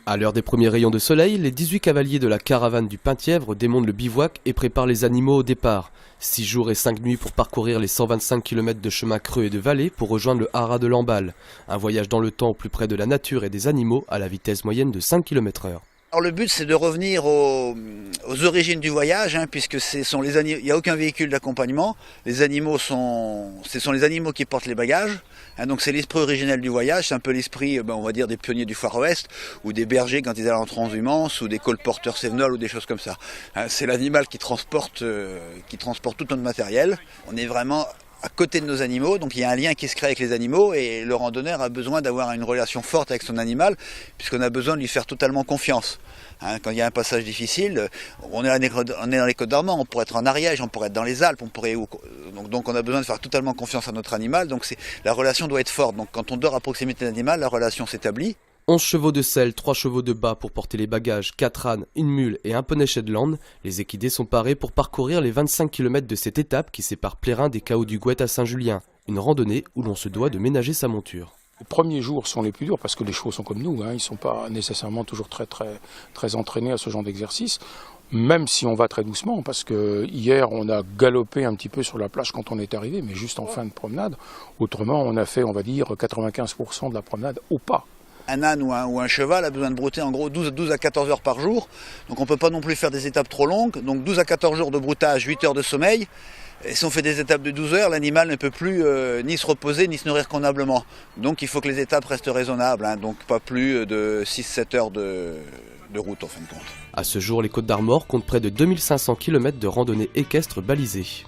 À l'heure des premiers rayons de soleil, les 18 cavaliers de la caravane du Penthièvre démontent le bivouac et préparent les animaux au départ. 6 jours et 5 nuits pour parcourir les 125 km de chemins creux et de vallées pour rejoindre le haras de Lamballe. Un voyage dans le temps au plus près de la nature et des animaux à la vitesse moyenne de 5 km/h. Alors le but c'est de revenir aux origines du voyage, puisque il n'y a aucun véhicule d'accompagnement. Les animaux ce sont les animaux qui portent les bagages. Donc c'est l'esprit originel du voyage, c'est un peu l'esprit, on va dire, des pionniers du Far West, ou des bergers quand ils allaient en transhumance, ou des colporteurs cévenols, ou des choses comme ça. C'est l'animal qui transporte tout notre matériel. On est vraiment à côté de nos animaux, donc il y a un lien qui se crée avec les animaux et le randonneur a besoin d'avoir une relation forte avec son animal puisqu'on a besoin de lui faire totalement confiance. Quand il y a un passage difficile, on est dans les Côtes d'Armor, on pourrait être en Ariège, on pourrait être dans les Alpes, donc on a besoin de faire totalement confiance à notre animal, donc la relation doit être forte. Donc quand on dort à proximité de l'animal, la relation s'établit. 11 chevaux de selle, 3 chevaux de bas pour porter les bagages, 4 ânes, une mule et un poney Shetland, les équidés sont parés pour parcourir les 25 km de cette étape qui sépare Plérin des Cahots du Gouët à Saint-Julien. Une randonnée où l'on se doit de ménager sa monture. Les premiers jours sont les plus durs parce que les chevaux sont comme nous, ils ne sont pas nécessairement toujours très entraînés à ce genre d'exercice. Même si on va très doucement, parce que hier on a galopé un petit peu sur la plage quand on est arrivé, mais juste en fin de promenade. Autrement on a fait, on va dire, 95% de la promenade au pas. Un âne ou un cheval a besoin de brouter en gros 12 à 14 heures par jour. Donc on ne peut pas non plus faire des étapes trop longues. Donc 12 à 14 jours de broutage, 8 heures de sommeil. Et si on fait des étapes de 12 heures, l'animal ne peut plus ni se reposer ni se nourrir convenablement. Donc il faut que les étapes restent raisonnables. Donc pas plus de 6-7 heures de route en fin de compte. À ce jour, les Côtes d'Armor comptent près de 2500 km de randonnée équestre balisée.